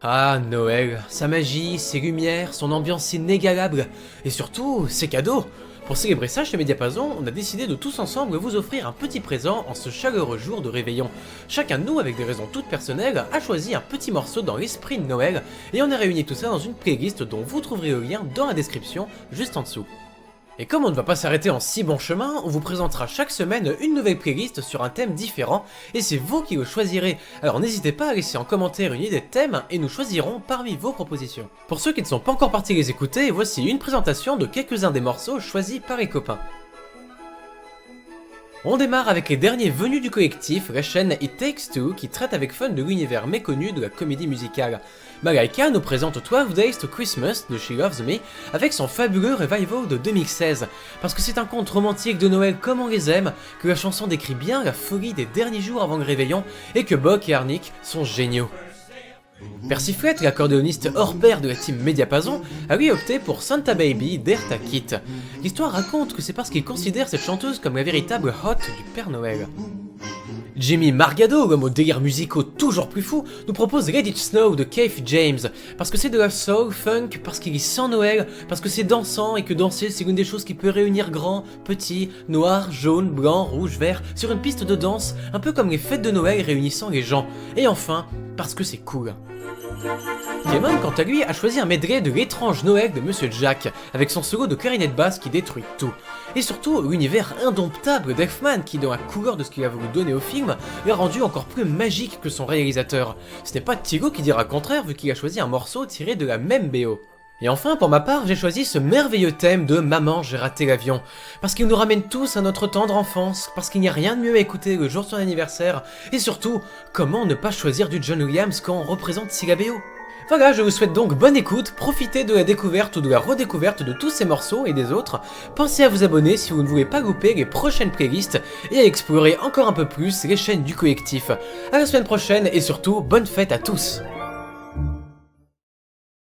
Ah, Noël, sa magie, ses lumières, son ambiance inégalable, et surtout, ses cadeaux. Pour célébrer ça, chez Mediapazon, on a décidé de tous ensemble vous offrir un petit présent en ce chaleureux jour de réveillon. Chacun de nous, avec des raisons toutes personnelles, a choisi un petit morceau dans l'esprit de Noël, et on a réuni tout ça dans une playlist dont vous trouverez le lien dans la description, juste en dessous. Et comme on ne va pas s'arrêter en si bon chemin, on vous présentera chaque semaine une nouvelle playlist sur un thème différent, et c'est vous qui le choisirez. Alors n'hésitez pas à laisser en commentaire une idée de thème, et nous choisirons parmi vos propositions. Pour ceux qui ne sont pas encore partis les écouter, voici une présentation de quelques-uns des morceaux choisis par les copains. On démarre avec les derniers venus du collectif, la chaîne It Takes Two, qui traite avec fun de l'univers méconnu de la comédie musicale. Malaika nous présente 12 Days to Christmas de She Loves Me, avec son fabuleux revival de 2016, parce que c'est un conte romantique de Noël comme on les aime, que la chanson décrit bien la folie des derniers jours avant le réveillon, et que Bock et Arnick sont géniaux. Persiflette, l'accordéoniste hors pair de la team Mediapazon, a lui opté pour Santa Baby d'Eartha Kitt. L'histoire raconte que c'est parce qu'il considère cette chanteuse comme la véritable hôte du Père Noël. Jimmy Margado, l'homme aux délires musicaux toujours plus fous, nous propose Let It Snow de Keith James, parce que c'est de la soul, funk, parce qu'il y sent Noël, parce que c'est dansant et que danser c'est l'une des choses qui peut réunir grands, petits, noirs, jaunes, blancs, rouges, verts, sur une piste de danse, un peu comme les fêtes de Noël réunissant les gens, et enfin, parce que c'est cool. Clément, quant à lui, a choisi un medley de l'étrange Noël de Monsieur Jack, avec son solo de clarinette basse qui détruit tout. Et surtout, l'univers indomptable d'Elfman qui, dans la couleur de ce qu'il a voulu donner au film, l'a rendu encore plus magique que son réalisateur. Ce n'est pas Thibaut qui dira le contraire vu qu'il a choisi un morceau tiré de la même BO. Et enfin, pour ma part, j'ai choisi ce merveilleux thème de Maman, j'ai raté l'avion, parce qu'il nous ramène tous à notre tendre enfance, parce qu'il n'y a rien de mieux à écouter le jour de son anniversaire, et surtout, comment ne pas choisir du John Williams quand on représente si la BO ? Voilà, je vous souhaite donc bonne écoute, profitez de la découverte ou de la redécouverte de tous ces morceaux et des autres, pensez à vous abonner si vous ne voulez pas louper les prochaines playlists, et à explorer encore un peu plus les chaînes du collectif. À la semaine prochaine, et surtout, bonne fête à tous.